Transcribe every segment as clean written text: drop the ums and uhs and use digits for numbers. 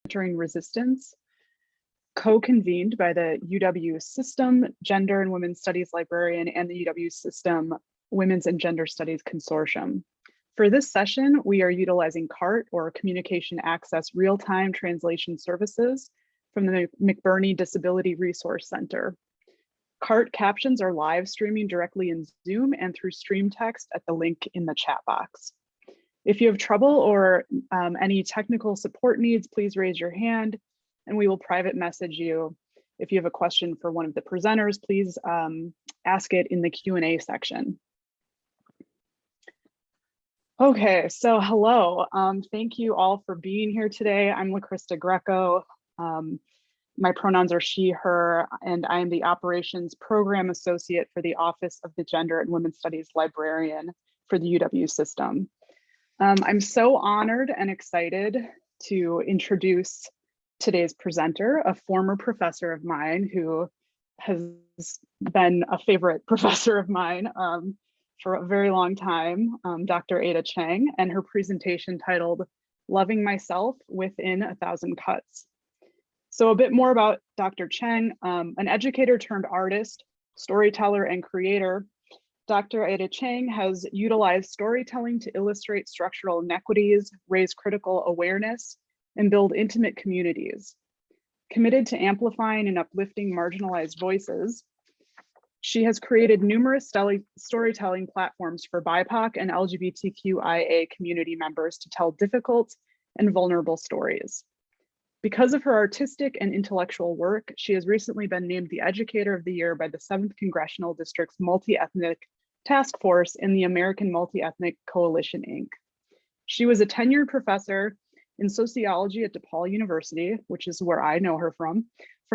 Countering Resistance, co-convened by the UW System Gender and Women's Studies Librarian and the UW System Women's and Gender Studies Consortium. For this session, we are utilizing CART, or Communication Access Real-Time Translation Services, from the McBurney Disability Resource Center. CART captions are live streaming directly in Zoom and through stream text at the link in the chat box. If you have trouble or any technical support needs, please raise your hand and we will private message you. If you have a question for one of the presenters, please ask it in the Q&A section. Okay, so hello. Thank you all for being here today. I'm LaCrista Greco. My pronouns are she, her, and I am the Operations Program Associate for the Office of the Gender and Women's Studies Librarian for the UW System. I'm so honored and excited to introduce today's presenter, a former professor of mine who has been a favorite professor of mine for a very long time, Dr. Ada Cheng, and her presentation titled Loving Myself Within 1,000 Cuts. So a bit more about Dr. Cheng, an educator turned artist, storyteller, and creator. Dr. Ada Cheng has utilized storytelling to illustrate structural inequities, raise critical awareness, and build intimate communities. Committed to amplifying and uplifting marginalized voices, she has created numerous storytelling platforms for BIPOC and LGBTQIA community members to tell difficult and vulnerable stories. Because of her artistic and intellectual work, she has recently been named the Educator of the Year by the 7th Congressional District's Multi-Ethnic Task Force in the American Multi-Ethnic Coalition, Inc. She was a tenured professor in sociology at DePaul University, which is where I know her from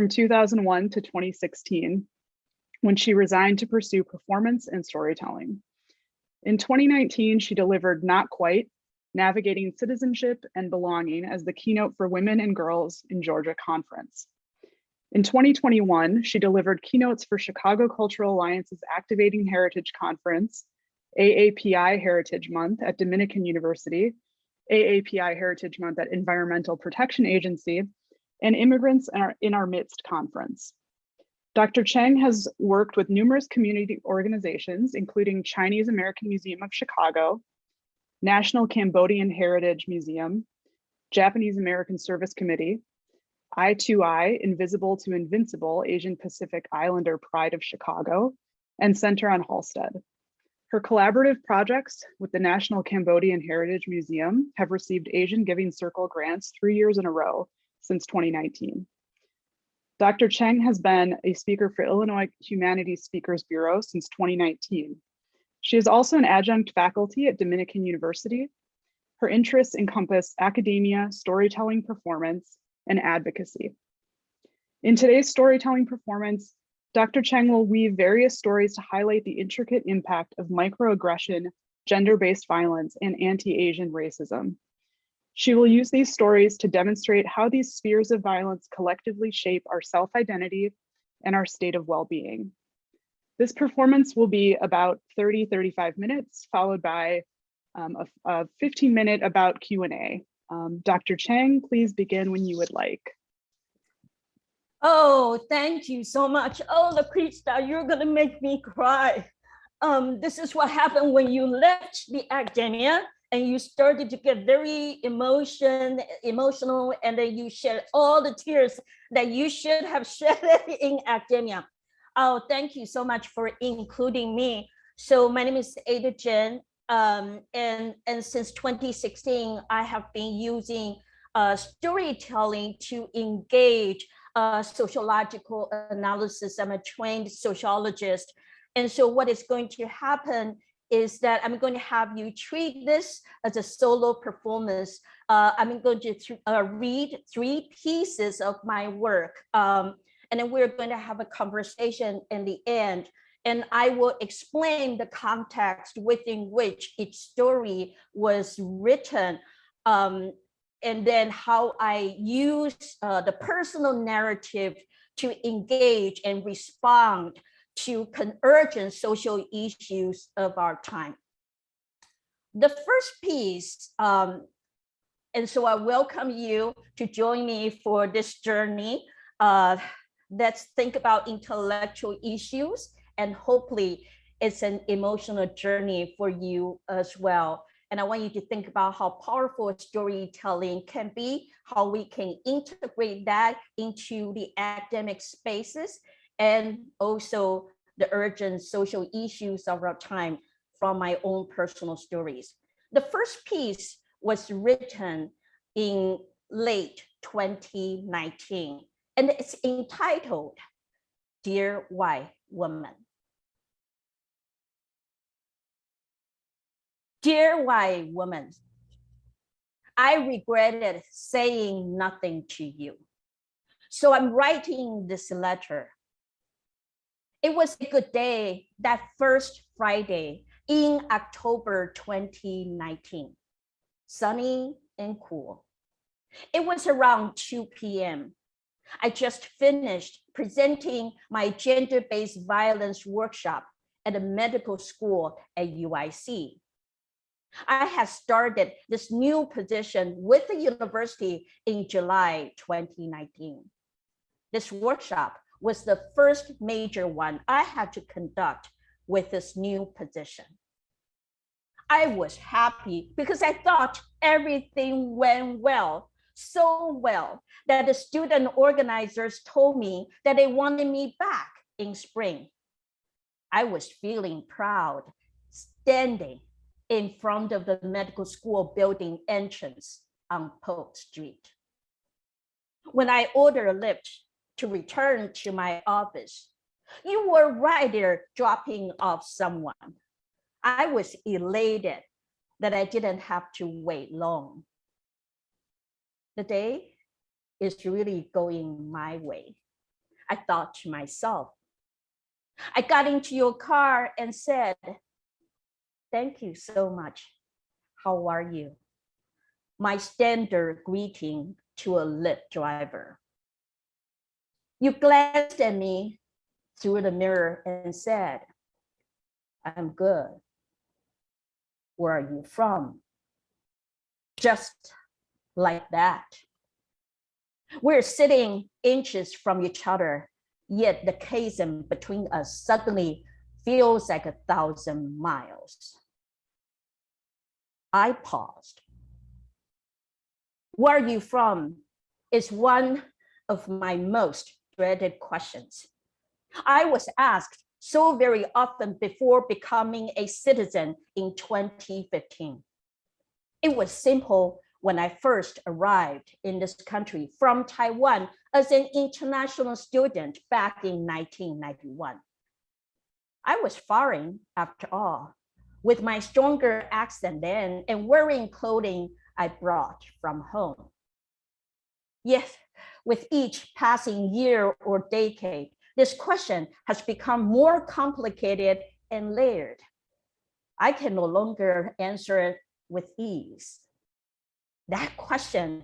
2001 to 2016, when she resigned to pursue performance and storytelling. In 2019, she delivered Not Quite, Navigating Citizenship and Belonging as the keynote for Women and Girls in Georgia conference. In 2021, she delivered keynotes for Chicago Cultural Alliance's Activating Heritage Conference, AAPI Heritage Month at Dominican University, AAPI Heritage Month at Environmental Protection Agency, and Immigrants in Our Midst Conference. Dr. Cheng has worked with numerous community organizations, including Chinese American Museum of Chicago, National Cambodian Heritage Museum, Japanese American Service Committee, I2I, Invisible to Invincible, Asian Pacific Islander Pride of Chicago, and Center on Halsted. Her collaborative projects with the National Cambodian Heritage Museum have received Asian Giving Circle grants 3 years in a row since 2019. Dr. Cheng has been a speaker for Illinois Humanities Speakers Bureau since 2019. She is also an adjunct faculty at Dominican University. Her interests encompass academia, storytelling, performance, and advocacy. In today's storytelling performance, Dr. Cheng will weave various stories to highlight the intricate impact of microaggression, gender-based violence, and anti-Asian racism. She will use these stories to demonstrate how these spheres of violence collectively shape our self-identity and our state of well-being. This performance will be about 30-35 minutes, followed by a 15-minute about Q&A. Dr. Cheng, please begin when you would like. Oh, thank you so much. Oh, LaCrista, you're gonna make me cry. This is what happened when you left the academia and you started to get very emotional, and then you shed all the tears that you should have shed in academia. Oh, thank you so much for including me. So my name is Ada Chen, and since 2016, I have been using storytelling to engage sociological analysis. I'm a trained sociologist. And so what is going to happen is that I'm going to have you treat this as a solo performance. I'm going to read 3 pieces of my work. And then we're going to have a conversation in the end. And I will explain the context within which each story was written. And then how I use the personal narrative to engage and respond to urgent social issues of our time. The first piece And so I welcome you to join me for this journey. Let's think about intellectual issues, and hopefully it's an emotional journey for you as well. And I want you to think about how powerful storytelling can be, how we can integrate that into the academic spaces, and also the urgent social issues of our time from my own personal stories. The first piece was written in late 2019, and it's entitled, Dear White Woman. Dear white woman, I regretted saying nothing to you. So I'm writing this letter. It was a good day, that first Friday in October 2019, sunny and cool. It was around 2 p.m. I just finished presenting my gender-based violence workshop at a medical school at UIC. I had started this new position with the university in July 2019. This workshop was the first major one I had to conduct with this new position. I was happy because I thought everything went well, so well that the student organizers told me that they wanted me back in spring. I was feeling proud, standing in front of the medical school building entrance on Polk Street. When I ordered a lift to return to my office, you were right there dropping off someone. I was elated that I didn't have to wait long. The day is really going my way, I thought to myself. I got into your car and said, thank you so much. How are you? My standard greeting to a Lyft driver. You glanced at me through the mirror and said, I'm good. Where are you from? Just like that. We're sitting inches from each other, yet the chasm between us suddenly feels like 1,000 miles. I paused. Where are you from is one of my most dreaded questions. I was asked so very often before becoming a citizen in 2015. It was simple when I first arrived in this country from Taiwan as an international student back in 1991. I was foreign after all, with my stronger accent then and wearing clothing I brought from home. Yes, with each passing year or decade, this question has become more complicated and layered. I can no longer answer it with ease. That question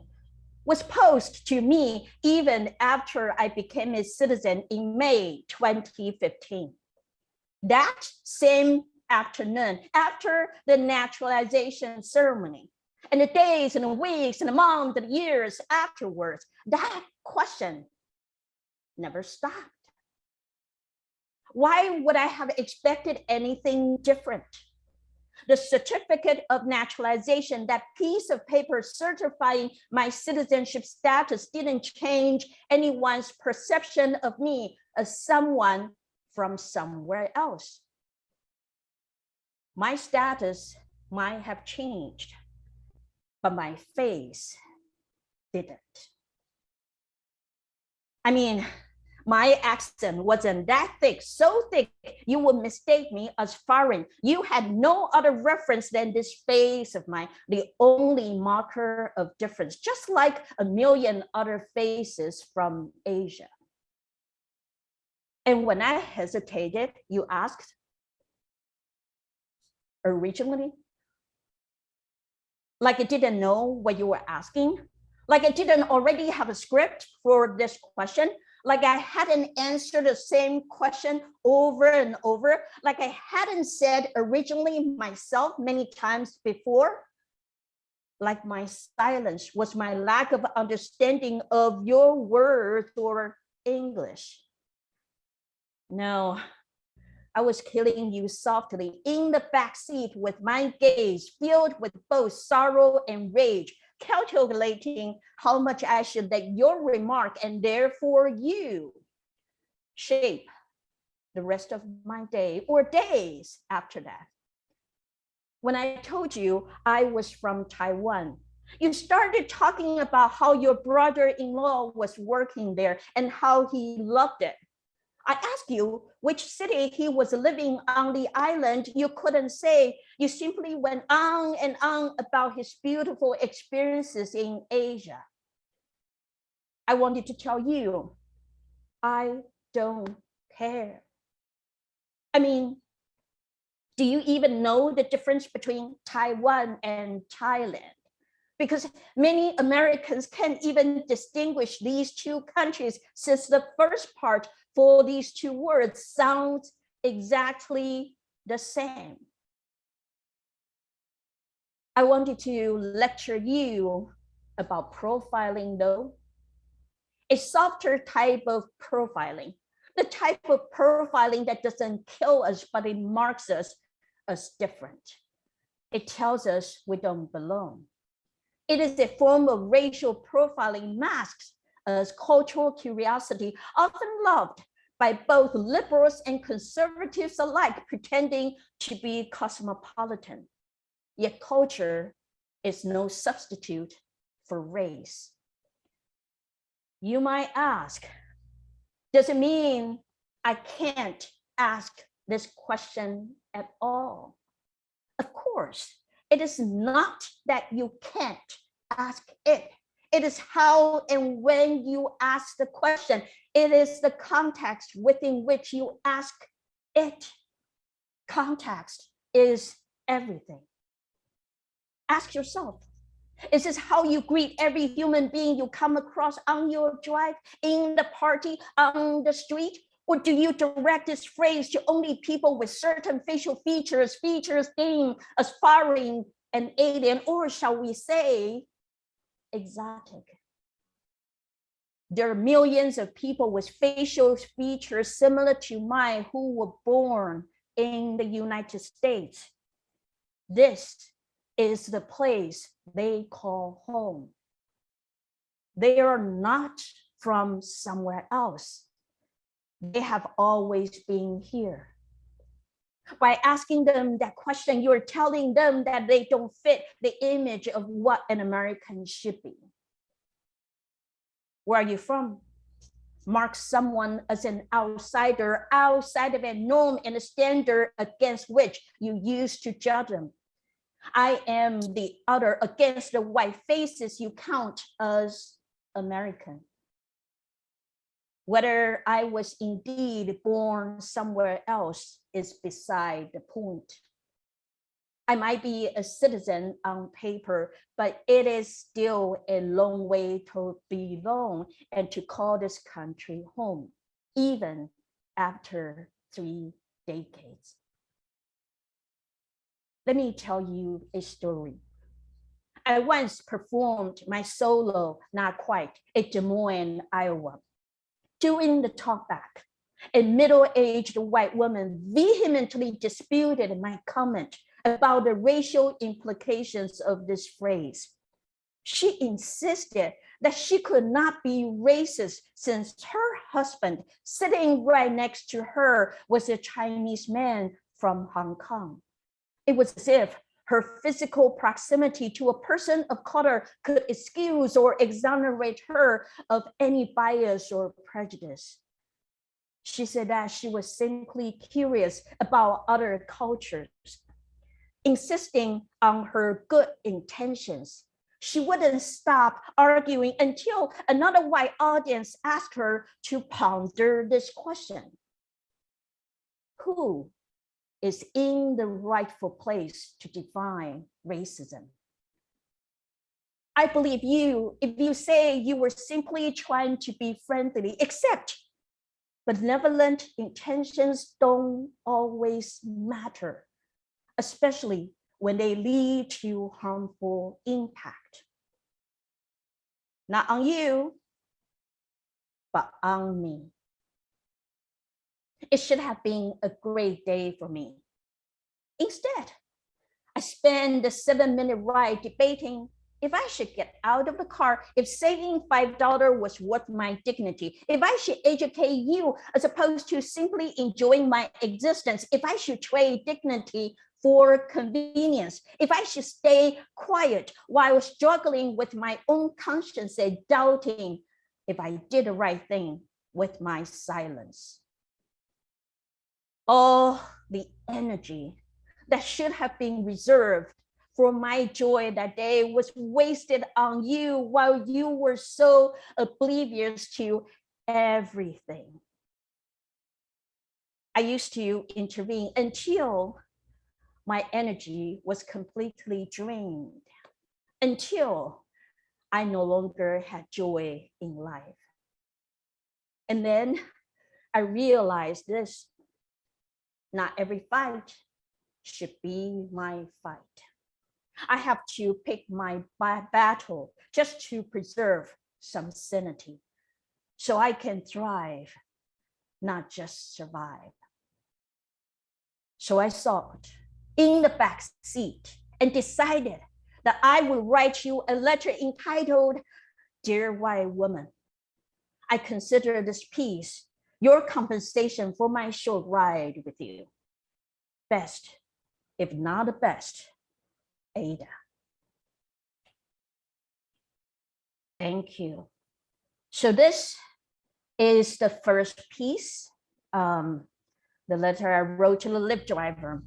was posed to me even after I became a citizen in May 2015. That same afternoon, after the naturalization ceremony, and the days and the weeks and the months and the years afterwards, that question never stopped. Why would I have expected anything different? The certificate of naturalization, that piece of paper certifying my citizenship status, didn't change anyone's perception of me as someone from somewhere else. My status might have changed, but my face didn't. I mean, my accent wasn't that thick, so thick you would mistake me as foreign. You had no other reference than this face of mine, the only marker of difference, just like a million other faces from Asia. And when I hesitated, you asked, originally? Like I didn't know what you were asking? Like I didn't already have a script for this question? Like I hadn't answered the same question over and over? Like I hadn't said originally myself many times before? like my silence was my lack of understanding of your words or English. No, I was killing you softly in the backseat with my gaze filled with both sorrow and rage, calculating how much I should let your remark and therefore you shape the rest of my day or days after that. When I told you I was from Taiwan, you started talking about how your brother-in-law was working there and how he loved it. I asked you which city he was living on the island. You couldn't say. You simply went on and on about his beautiful experiences in Asia. I wanted to tell you, I don't care. I mean, do you even know the difference between Taiwan and Thailand? Because many Americans can't even distinguish these two countries since the first part for these two words sounds exactly the same. I wanted to lecture you about profiling though, a softer type of profiling, the type of profiling that doesn't kill us, but it marks us as different. It tells us we don't belong. It is a form of racial profiling masked as cultural curiosity, often loved by both liberals and conservatives alike, pretending to be cosmopolitan. Yet culture is no substitute for race. You might ask, does it mean I can't ask this question at all? Of course, it is not that you can't ask it. It is how and when you ask the question. It is the context within which you ask it. Context is everything. Ask yourself, is this how you greet every human being you come across on your drive, in the party, on the street? Or do you direct this phrase to only people with certain facial features deemed as foreign and alien, or shall we say, exotic? There are millions of people with facial features similar to mine who were born in the United States. This is the place they call home. They are not from somewhere else. They have always been here. By asking them that question, you're telling them that they don't fit the image of what an American should be. Where are you from? Mark someone as an outsider, outside of a norm and a standard against which you used to judge them. I am the other against the white faces you count as American. Whether I was indeed born somewhere else is beside the point. I might be a citizen on paper, but it is still a long way to belong and to call this country home, even after 3 decades. Let me tell you a story. I once performed my solo, not quite, at Des Moines, Iowa. During the talkback, a middle-aged white woman vehemently disputed my comment about the racial implications of this phrase. She insisted that she could not be racist since her husband, sitting right next to her, was a Chinese man from Hong Kong. It was as if her physical proximity to a person of color could excuse or exonerate her of any bias or prejudice. She said that she was simply curious about other cultures. Insisting on her good intentions, she wouldn't stop arguing until another white audience asked her to ponder this question. Who is in the rightful place to define racism? I believe you if you say you were simply trying to be friendly, except benevolent intentions don't always matter, especially when they lead to harmful impact. Not on you, but on me. It should have been a great day for me. Instead, I spent the 7-minute ride debating if I should get out of the car, if saving $5 was worth my dignity, if I should educate you as opposed to simply enjoying my existence, if I should trade dignity for convenience, if I should stay quiet while struggling with my own conscience and doubting if I did the right thing with my silence. All the energy that should have been reserved for my joy that day was wasted on you while you were so oblivious to everything. I used to intervene until my energy was completely drained, until I no longer had joy in life. And then I realized this: not every fight should be my fight. I have to pick my battle just to preserve some sanity, so I can thrive, not just survive. So I sat in the back seat and decided that I would write you a letter entitled, "Dear White Woman, I consider this piece your compensation for my short ride with you. Best, if not the best, Ada." Thank you. So this is the first piece, the letter I wrote to the Lyft driver.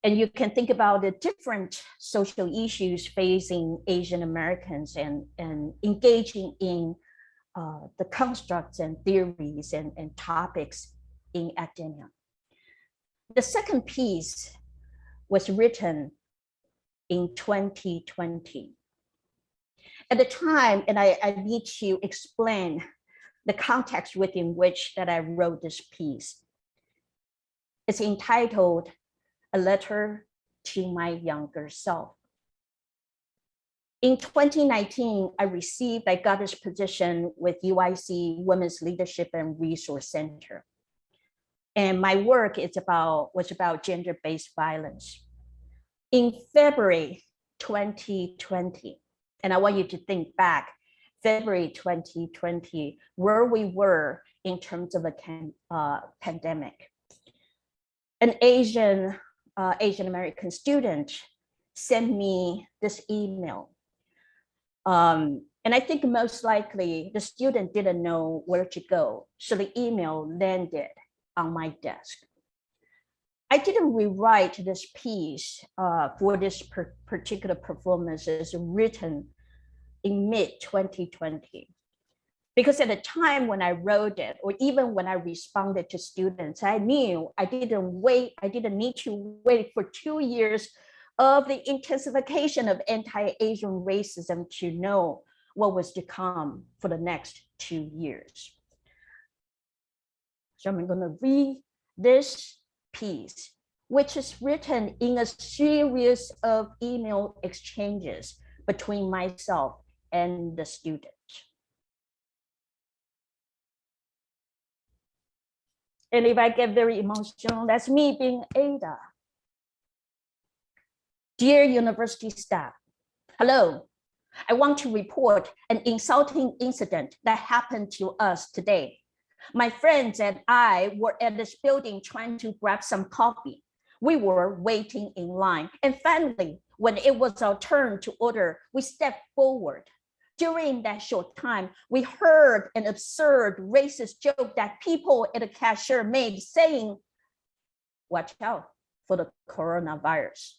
And you can think about the different social issues facing Asian Americans and engaging in the constructs and theories and topics in academia. The second piece was written in 2020. At the time, and I need to explain the context within which that I wrote this piece. It's entitled "A Letter to My Younger Self." In 2019, I got this position with UIC Women's Leadership and Resource Center. And my work was about gender-based violence. In February 2020, and I want you to think back, February 2020, where we were in terms of a pandemic. An Asian American student sent me this email. And I think most likely the student didn't know where to go, so the email landed on my desk. I didn't rewrite this piece for this particular performance as written in mid-2020. Because at the time when I wrote it, or even when I responded to students, I knew I didn't need to wait for 2 years of the intensification of anti-Asian racism to know what was to come for the next 2 years. So I'm going to read this piece, which is written in a series of email exchanges between myself and the student. And if I get very emotional, that's me being Ada. Dear university staff, hello. I want to report an insulting incident that happened to us today. My friends and I were at this building trying to grab some coffee. We were waiting in line, and finally, when it was our turn to order, we stepped forward. During that short time, we heard an absurd racist joke that people at the cashier made, saying, "Watch out for the coronavirus."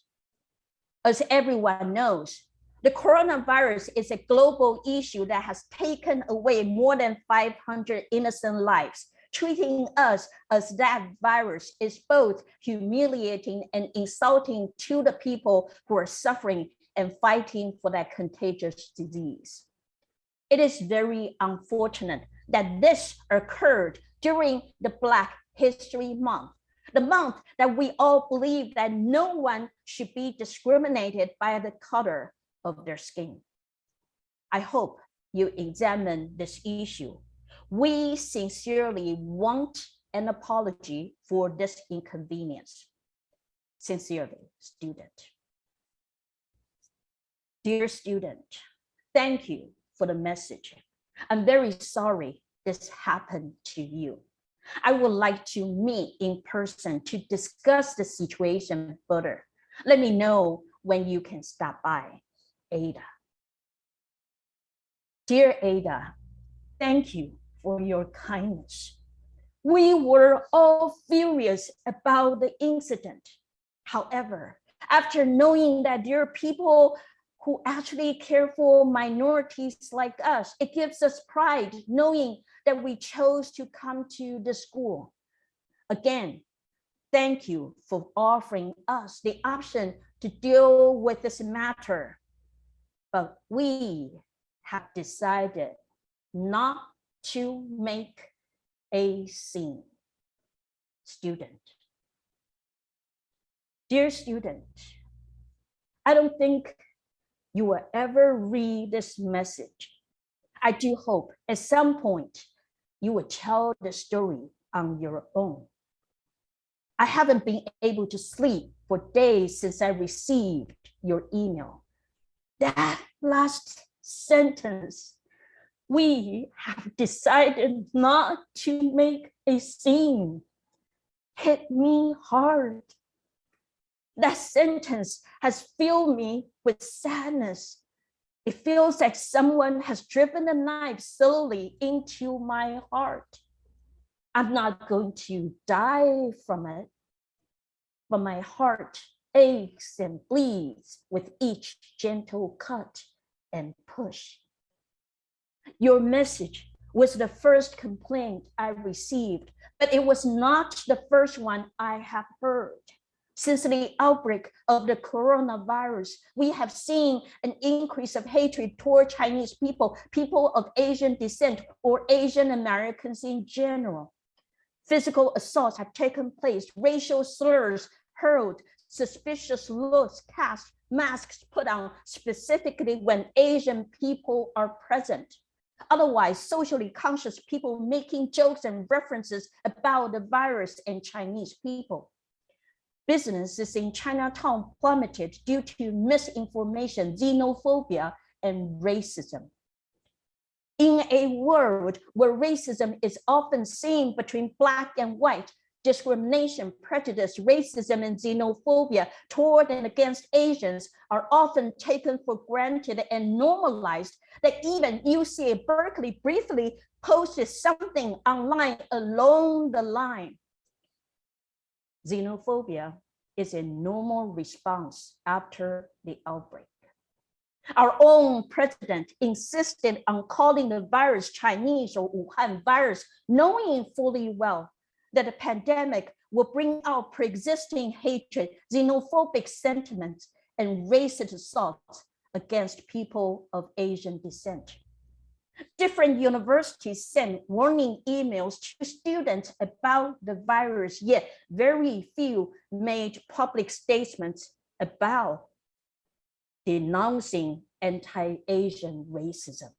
As everyone knows, the coronavirus is a global issue that has taken away more than 500 innocent lives. Treating us as that virus is both humiliating and insulting to the people who are suffering and fighting for that contagious disease. It is very unfortunate that this occurred during the Black History Month, the month that we all believe that no one should be discriminated by the color of their skin. I hope you examine this issue. We sincerely want an apology for this inconvenience. Sincerely, student. Dear student, thank you for the message. I'm very sorry this happened to you. I would like to meet in person to discuss the situation further. Let me know when you can stop by. Ada. Dear Ada, thank you for your kindness. We were all furious about the incident. However, after knowing that there are people who actually care for minorities like us, it gives us pride knowing that we chose to come to the school. Again, thank you for offering us the option to deal with this matter. But we have decided not to make a scene. Student. Dear student, I don't think you will ever read this message. I do hope at some point you will tell the story on your own. I haven't been able to sleep for days since I received your email. That last sentence, we have decided not to make a scene, hit me hard. That sentence has filled me with sadness. It feels like someone has driven a knife slowly into my heart. I'm not going to die from it, but my heart aches and bleeds with each gentle cut and push. Your message was the first complaint I received, but it was not the first one I have heard. Since the outbreak of the coronavirus, we have seen an increase of hatred toward Chinese people, people of Asian descent, or Asian Americans in general. Physical assaults have taken place, racial slurs hurled, suspicious looks cast, masks put on, specifically when Asian people are present. Otherwise, socially conscious people making jokes and references about the virus and Chinese people. Businesses in Chinatown plummeted due to misinformation, xenophobia, and racism. In a world where racism is often seen between Black and white, discrimination, prejudice, racism, and xenophobia toward and against Asians are often taken for granted and normalized, that even UC Berkeley briefly posted something online along the line. Xenophobia is a normal response after the outbreak. Our own president insisted on calling the virus Chinese or Wuhan virus, knowing fully well that the pandemic will bring out pre-existing hatred, xenophobic sentiments, and racist assaults against people of Asian descent. Different universities sent warning emails to students about the virus, yet very few made public statements about denouncing anti-Asian racism.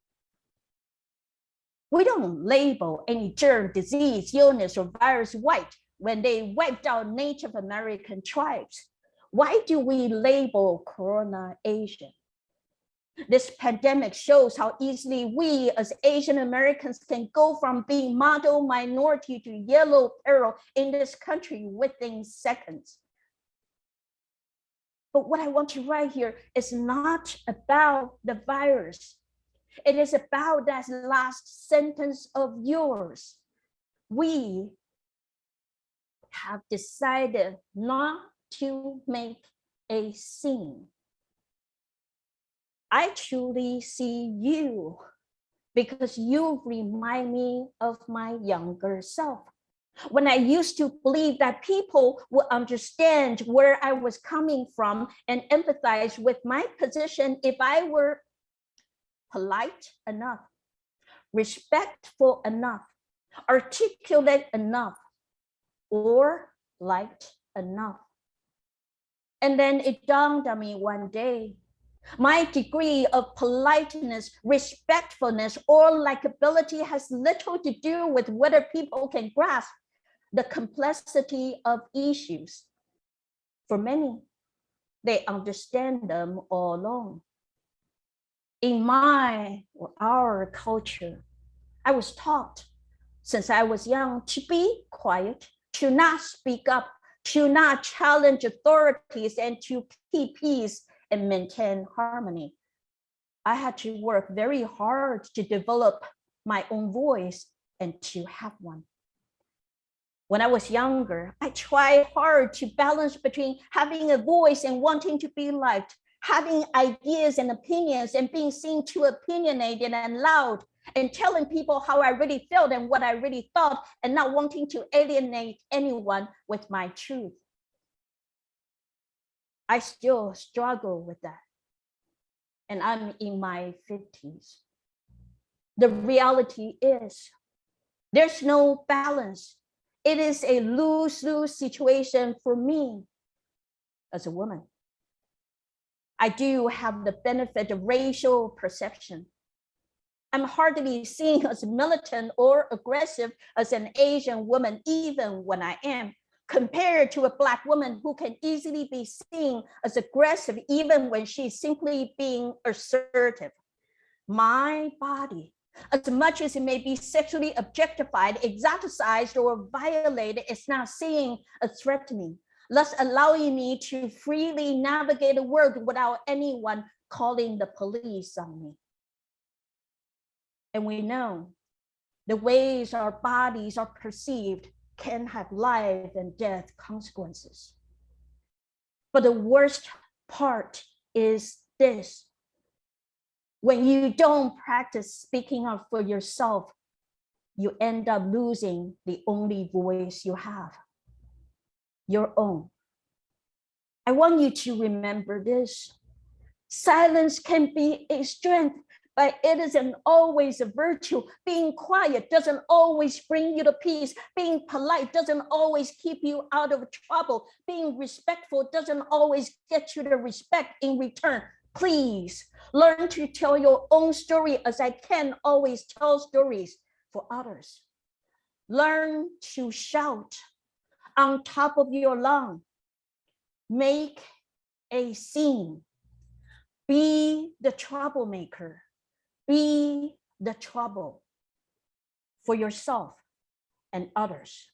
We don't label any germ, disease, illness, or virus white when they wiped out Native American tribes. Why do we label Corona Asian? This pandemic shows how easily we as Asian Americans can go from being model minority to yellow peril in this country within seconds. But what I want to write here is not about the virus. It is about that last sentence of yours. We have decided not to make a scene. I truly see you because you remind me of my younger self. When I used to believe that people would understand where I was coming from and empathize with my position if I were polite enough, respectful enough, articulate enough, or liked enough. And then it dawned on me one day, my degree of politeness, respectfulness, or likability has little to do with whether people can grasp the complexity of issues. For many, they understand them all along. In my or our culture, I was taught since I was young to be quiet, to not speak up, to not challenge authorities, and to keep peace and maintain harmony. I had to work very hard to develop my own voice and to have one. When I was younger, I tried hard to balance between having a voice and wanting to be liked, having ideas and opinions and being seen too opinionated and loud, and telling people how I really felt and what I really thought, and not wanting to alienate anyone with my truth. I still struggle with that. And I'm in my 50s. The reality is there's no balance. It is a lose-lose situation for me as a woman. I do have the benefit of racial perception. I'm hardly seen as militant or aggressive as an Asian woman, even when I am, compared to a Black woman who can easily be seen as aggressive, even when she's simply being assertive. My body, as much as it may be sexually objectified, exoticized, or violated, is not seen as threatening, thus allowing me to freely navigate the world without anyone calling the police on me. And we know the ways our bodies are perceived can have life and death consequences. But the worst part is this. When you don't practice speaking up for yourself, you end up losing the only voice you have, your own. I want you to remember this. Silence can be a strength, but it isn't always a virtue. Being quiet doesn't always bring you to peace. Being polite doesn't always keep you out of trouble. Being respectful doesn't always get you the respect in return. Please learn to tell your own story, as I can always tell stories for others. Learn to shout on top of your lungs. Make a scene. Be the troublemaker. Be the trouble for yourself and others.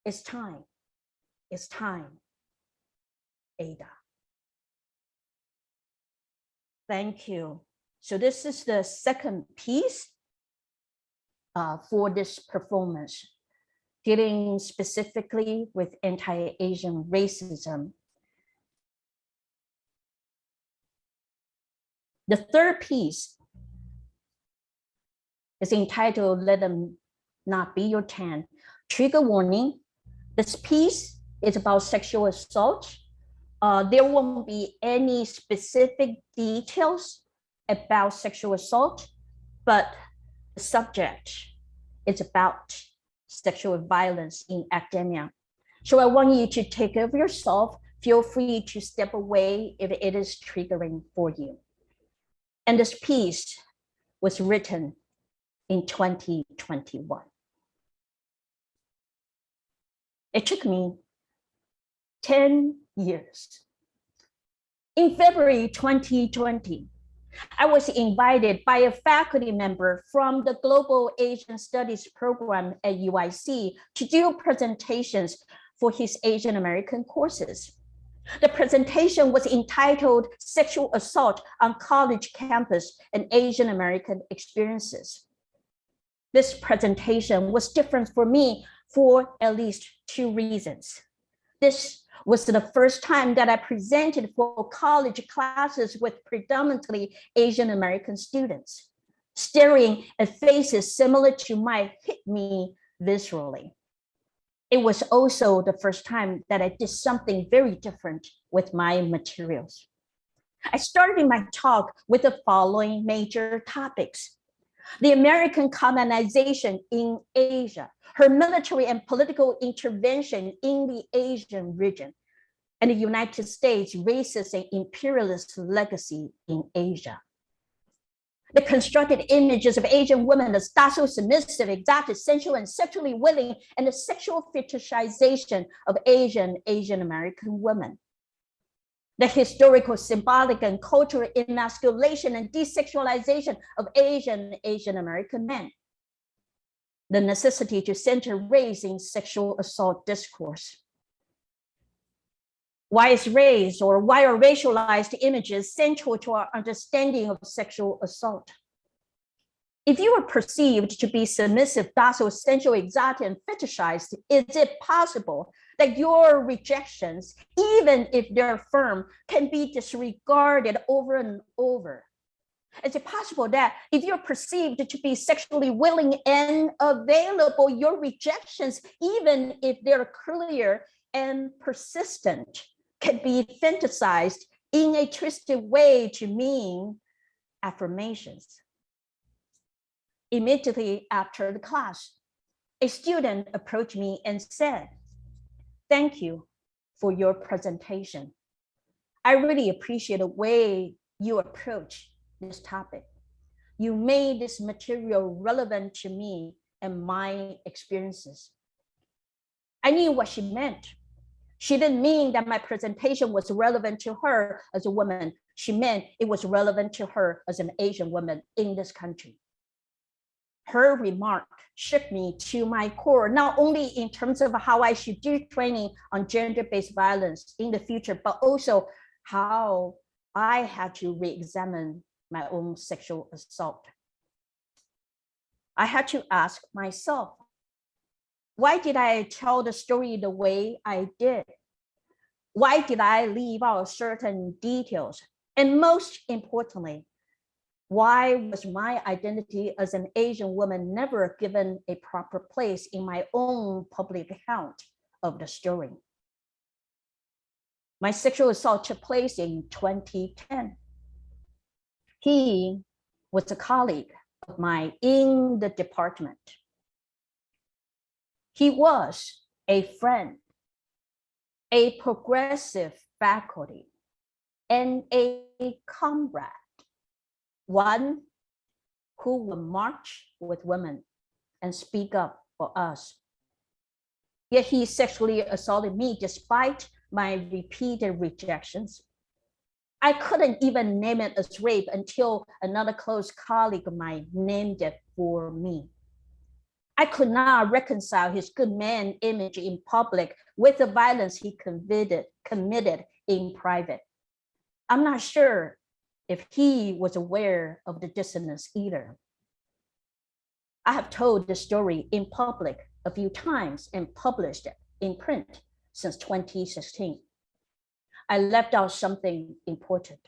It's time. It's time. Ada. Thank you. So this is the second piece for this performance, dealing specifically with anti-Asian racism. The third piece is entitled Let Them Not Be Your 10. Trigger warning. This piece is about sexual assault. There won't be any specific details about sexual assault, but the subject is about sexual violence in academia. So I want you to take care of yourself. Feel free to step away if it is triggering for you. And this piece was written in 2021. It took me 10 years. In February 2020, I was invited by a faculty member from the Global Asian Studies program at UIC to do presentations for his Asian American courses. The presentation was entitled Sexual Assault on College Campus and Asian American Experiences. This presentation was different for me for at least 2 reasons. This was the first time that I presented for college classes with predominantly Asian American students. Staring at faces similar to mine hit me viscerally. It was also the first time that I did something very different with my materials. I started my talk with the following major topics: the American colonization in Asia, her military and political intervention in the Asian region, and the United States' racist and imperialist legacy in Asia. The constructed images of Asian women as docile, submissive, exotic, sensual, and sexually willing, and the sexual fetishization of Asian American women. The historical, symbolic, and cultural emasculation and desexualization of Asian American men. The necessity to center race in sexual assault discourse. Why is race, or why are racialized images central to our understanding of sexual assault? If you are perceived to be submissive, docile, sensual, exotic, and fetishized, is it possible that your rejections, even if they're firm, can be disregarded over and over? Is it possible that if you're perceived to be sexually willing and available, your rejections, even if they're clear and persistent, can be fantasized in a twisted way to mean affirmations? Immediately after the class, a student approached me and said, "Thank you for your presentation. I really appreciate the way you approach this topic. You made this material relevant to me and my experiences." I knew what she meant. She didn't mean that my presentation was relevant to her as a woman. She meant it was relevant to her as an Asian woman in this country. Her remark shook me to my core, not only in terms of how I should do training on gender-based violence in the future, but also how I had to re-examine my own sexual assault. I had to ask myself, why did I tell the story the way I did? Why did I leave out certain details? And most importantly, why was my identity as an Asian woman never given a proper place in my own public account of the story? My sexual assault took place in 2010. He was a colleague of mine in the department. He was a friend, a progressive faculty, and a comrade, one who would march with women and speak up for us. Yet he sexually assaulted me despite my repeated rejections. I couldn't even name it as rape until another close colleague of mine named it for me. I could not reconcile his good man image in public with the violence he committed in private. I'm not sure if he was aware of the dissonance either. I have told this story in public a few times and published it in print since 2016. I left out something important.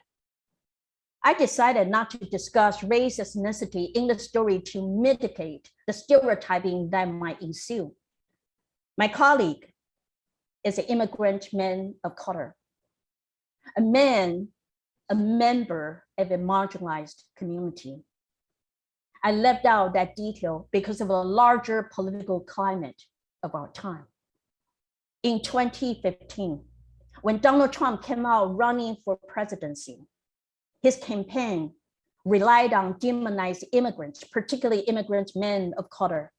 I decided not to discuss race ethnicity in the story to mitigate the stereotyping that might ensue. My colleague is an immigrant man of color, a member of a marginalized community. I left out that detail because of a larger political climate of our time. In 2015, when Donald Trump came out running for presidency, his campaign relied on demonized immigrants, particularly immigrant men of color,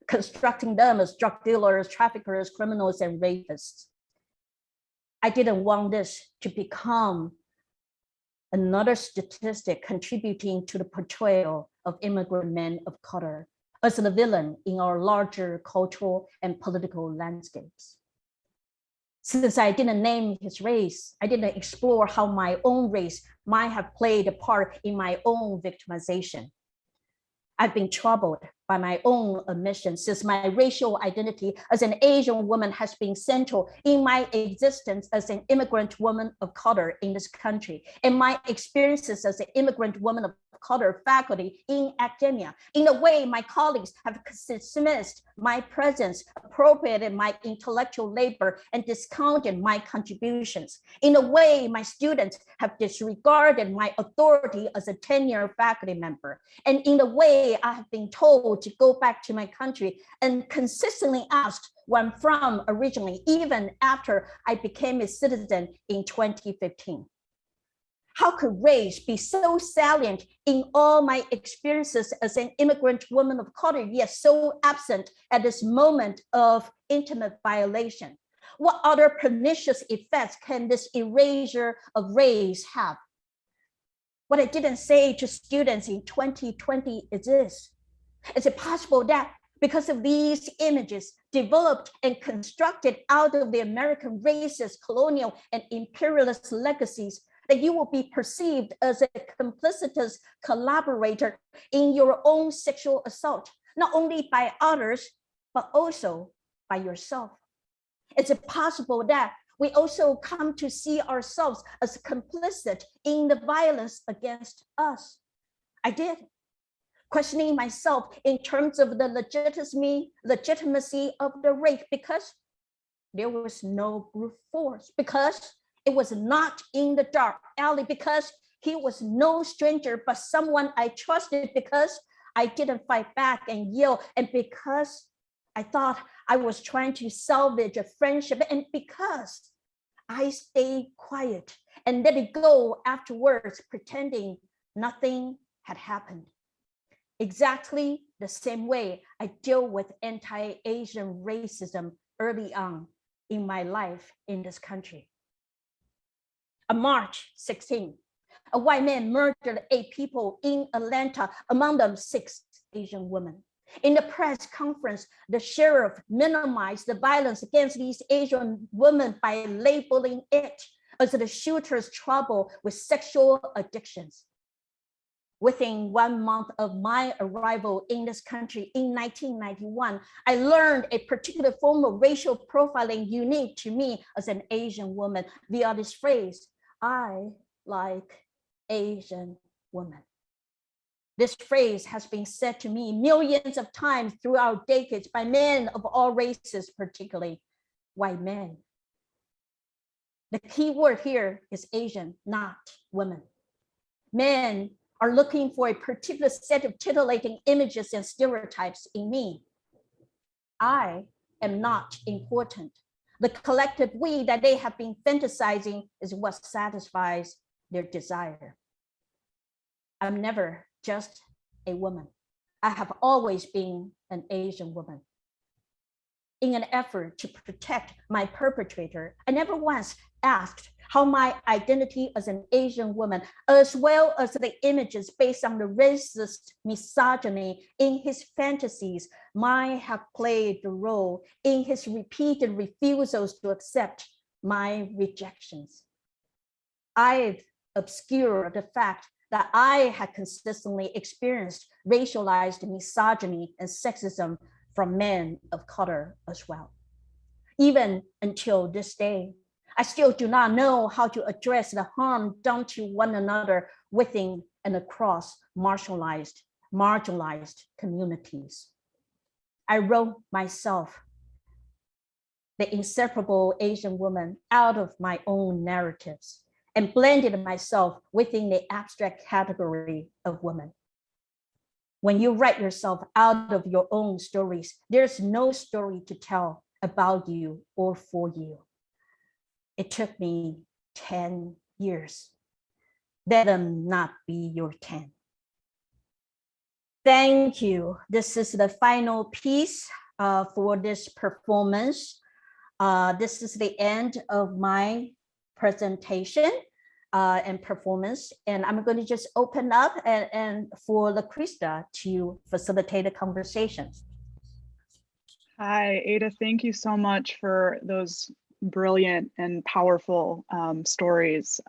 constructing them as drug dealers, traffickers, criminals, and rapists. I didn't want this to become another statistic contributing to the portrayal of immigrant men of color as the villain in our larger cultural and political landscapes. Since I didn't name his race, I didn't explore how my own race might have played a part in my own victimization. I've been troubled by my own omission since my racial identity as an Asian woman has been central in my existence as an immigrant woman of color in this country, and my experiences as an immigrant woman of color faculty in academia. In a way, my colleagues have dismissed my presence, appropriated my intellectual labor, and discounted my contributions. In a way, my students have disregarded my authority as a tenured faculty member. And in a way, I have been told to go back to my country and consistently asked where I'm from originally, even after I became a citizen in 2015. How could race be so salient in all my experiences as an immigrant woman of color, yet so absent at this moment of intimate violation? What other pernicious effects can this erasure of race have? What I didn't say to students in 2020 is this: is it possible that because of these images developed and constructed out of the American racist, colonial, and imperialist legacies, that you will be perceived as a complicitous collaborator in your own sexual assault, not only by others, but also by yourself? Is it possible that we also come to see ourselves as complicit in the violence against us? I did, questioning myself in terms of the legitimacy of the rape, because there was no brute force, because it was not in the dark alley, because he was no stranger, but someone I trusted, because I didn't fight back and yell, and because I thought I was trying to salvage a friendship, and because I stayed quiet and let it go afterwards, pretending nothing had happened. Exactly the same way I deal with anti-Asian racism early on in my life in this country. On March 16, a white man murdered 8 people in Atlanta, among them 6 Asian women. In the press conference, the sheriff minimized the violence against these Asian women by labeling it as the shooter's trouble with sexual addictions. Within 1 month of my arrival in this country in 1991, I learned a particular form of racial profiling unique to me as an Asian woman via this phrase: I like Asian women. This phrase has been said to me millions of times throughout decades by men of all races, particularly white men. The key word here is Asian, not women. Men are looking for a particular set of titillating images and stereotypes in me. I am not important. The collective we that they have been fantasizing is what satisfies their desire. I'm never just a woman. I have always been an Asian woman. In an effort to protect my perpetrator, I never once asked how my identity as an Asian woman, as well as the images based on the racist misogyny in his fantasies, might have played the role in his repeated refusals to accept my rejections. I've obscured the fact that I had consistently experienced racialized misogyny and sexism from men of color as well. Even until this day, I still do not know how to address the harm done to one another within and across marginalized communities. I wrote myself, the inseparable Asian woman, out of my own narratives and blended myself within the abstract category of woman. When you write yourself out of your own stories, there's no story to tell about you or for you. It took me 10 years. Let them not be your 10. Thank you. This is the final piece for this performance. This is the end of my presentation and performance. And I'm going to just open up and for LaCrista to facilitate the conversation. Hi, Ada, thank you so much for those brilliant and powerful stories.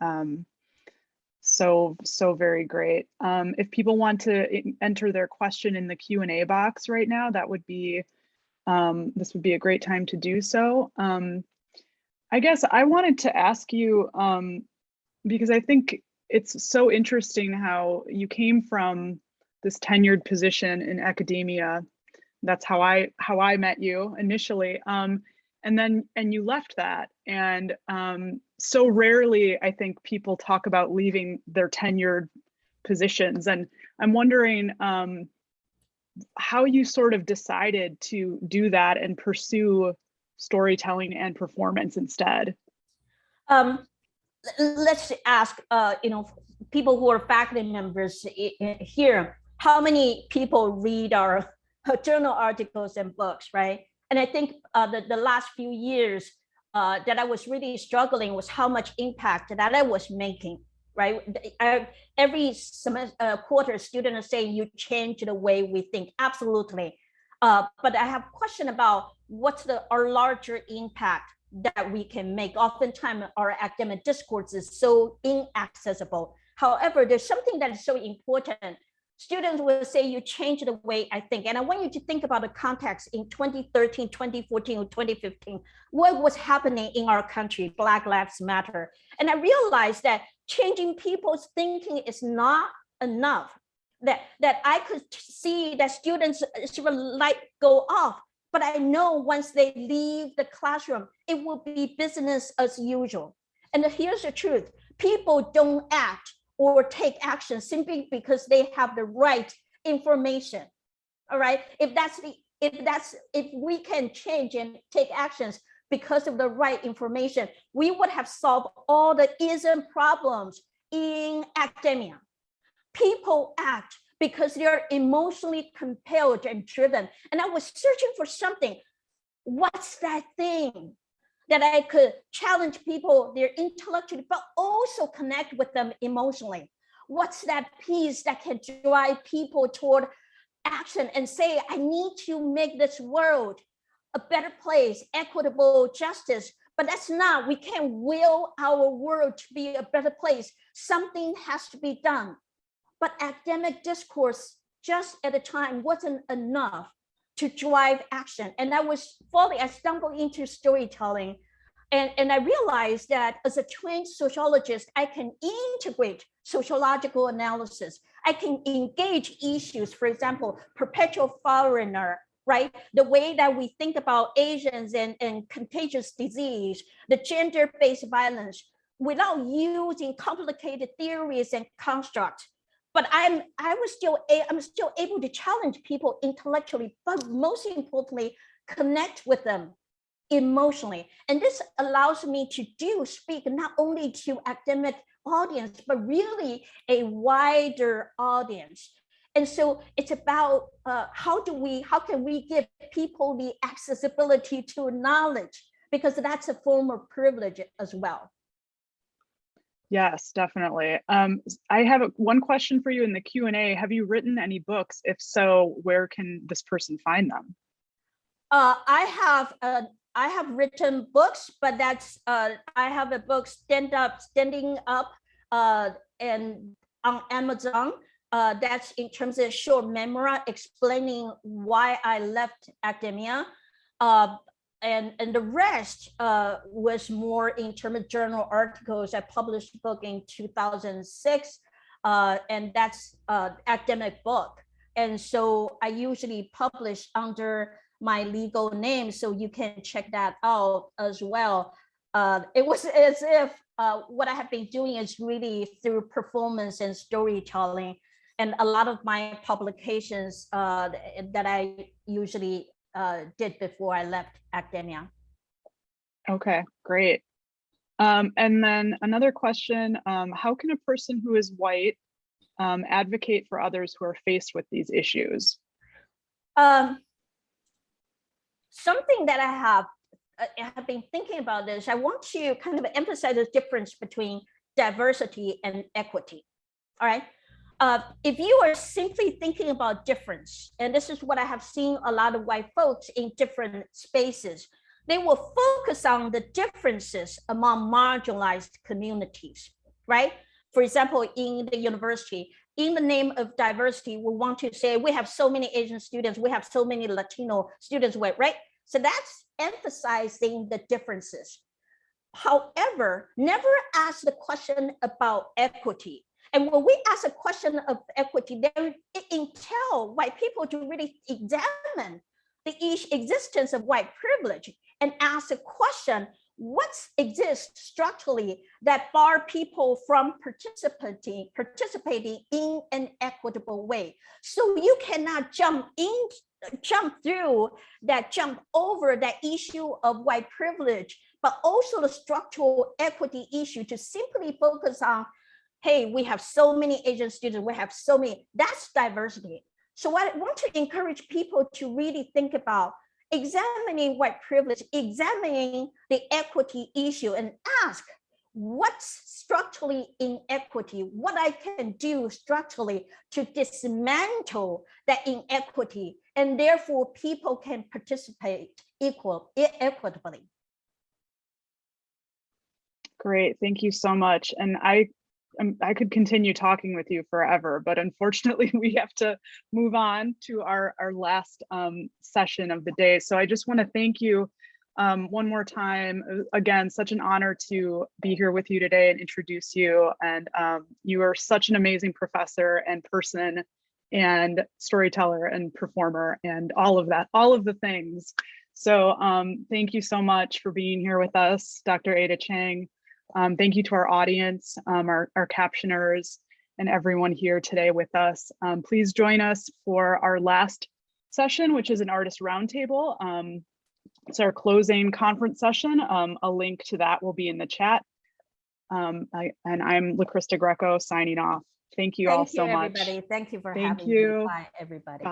So very great. If people want to enter their question in the Q&A box right now, that would be, this would be a great time to do so. I guess I wanted to ask you, because I think it's so interesting how you came from this tenured position in academia. That's how I met you initially. And you left that. And so rarely, I think people talk about leaving their tenured positions. And I'm wondering how you sort of decided to do that and pursue storytelling and performance instead. Let's ask, people who are faculty members here, how many people read our journal articles and books, right? And I think the last few years that I was really struggling was how much impact that I was making, right? Every quarter, students are saying you change the way we think. Absolutely. But I have a question about what's our larger impact that we can make. Oftentimes our academic discourse is so inaccessible. However, there's something that is so important. Students will say you change the way I think. And I want you to think about the context in 2013, 2014, or 2015. What was happening in our country? Black Lives Matter. And I realized that changing people's thinking is not enough. That I could see that students sort of light go off. But I know once they leave the classroom, it will be business as usual. And here's the truth. People don't act or take action simply because they have the right information. All right. If we can change and take actions because of the right information, we would have solved all the ism problems in academia. People act because they're emotionally compelled and driven. And I was searching for something. What's that thing that I could challenge people, they're intellectually, but also connect with them emotionally? What's that piece that can drive people toward action and say, I need to make this world a better place, equitable justice? But that's not, we can't will our world to be a better place. Something has to be done. But academic discourse just at the time wasn't enough to drive action. And I stumbled into storytelling. And I realized that as a trained sociologist, I can integrate sociological analysis. I can engage issues, for example, perpetual foreigner, right? The way that we think about Asians and contagious disease, the gender-based violence, without using complicated theories and constructs. But I'm still able to challenge people intellectually, but most importantly, connect with them emotionally. And this allows me to speak not only to academic audience, but really a wider audience. And so it's about how can we give people the accessibility to knowledge, because that's a form of privilege as well. Yes, definitely. I have one question for you in the Q&A. Have you written any books? If so, where can this person find them? I have written books, but I have a book standing up and on Amazon. That's in terms of short memoir explaining why I left academia. And the rest was more in terms of journal articles. I published a book in 2006, and that's academic book. And so I usually publish under my legal name, so you can check that out as well. It was as if what I have been doing is really through performance and storytelling. And a lot of my publications that I usually did before I left academia. Okay, great. And then another question, how can a person who is white advocate for others who are faced with these issues? Something that I have been thinking about this, I want to kind of emphasize the difference between diversity and equity, all right? If you are simply thinking about difference, and this is what I have seen a lot of white folks in different spaces, they will focus on the differences among marginalized communities, right? For example, in the university, in the name of diversity, we want to say we have so many Asian students, we have so many Latino students, right? So that's emphasizing the differences. However, never ask the question about equity. And when we ask a question of equity, then it entails white people to really examine the existence of white privilege and ask a question, what exists structurally that bar people from participating in an equitable way? So you cannot jump over that issue of white privilege, but also the structural equity issue to simply focus on, hey, we have so many Asian students, we have so many, that's diversity. So I want to encourage people to really think about examining white privilege, examining the equity issue, and ask what's structurally inequity, what I can do structurally to dismantle that inequity, and therefore people can participate equitably. Great, thank you so much. And I could continue talking with you forever, but unfortunately we have to move on to our last session of the day. So I just want to thank you one more time. Again, such an honor to be here with you today and introduce you. And you are such an amazing professor and person and storyteller and performer and all of that, all of the things. So thank you so much for being here with us, Dr. Ada Cheng. Thank you to our audience, our captioners, and everyone here today with us. Please join us for our last session, which is an artist roundtable. It's our closing conference session. A link to that will be in the chat. I'm LaCrista Greco signing off. Thank you all so much. Thank you, everybody. Thank you for having me. Bye, everybody. Bye.